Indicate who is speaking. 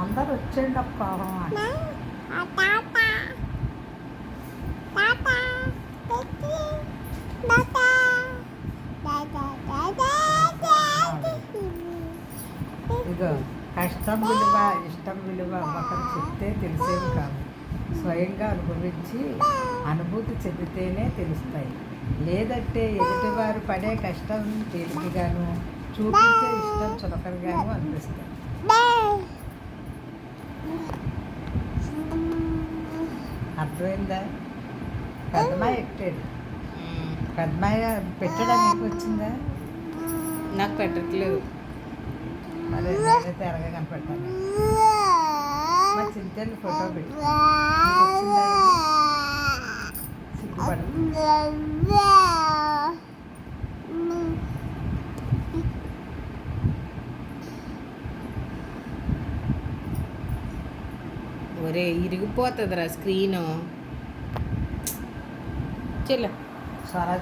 Speaker 1: అందరు వచ్చేయండి అక్క. ఇగో కష్టం విలువ ఇష్టం విలువ ఒకరు చెప్తే తెలిసేది కాదు, స్వయంగా అనుభవించి అనుభూతి చెందితేనే తెలుస్తాయి. లేదంటే ఎదుటివారు పడే కష్టం తేలికగాను, చూపించే ఇష్టం చులకనగాను అనిపిస్తాయి. అర్థమైందా? పెద్దమాయ ఎట్టాడు. పెద్దమాయ పెట్టడం మీకు వచ్చిందా?
Speaker 2: నాకు పెట్టట్లేదు.
Speaker 1: మరి నేనైతే ఎరగా కనపెట్టాను. మా చింతలు ఫోటో పెట్టి వచ్చిందా? సిగ్గుపడు.
Speaker 2: ఒరే ఇరిగిపోతుందిరా స్క్రీను. చెల్ల
Speaker 1: స్వరాజ్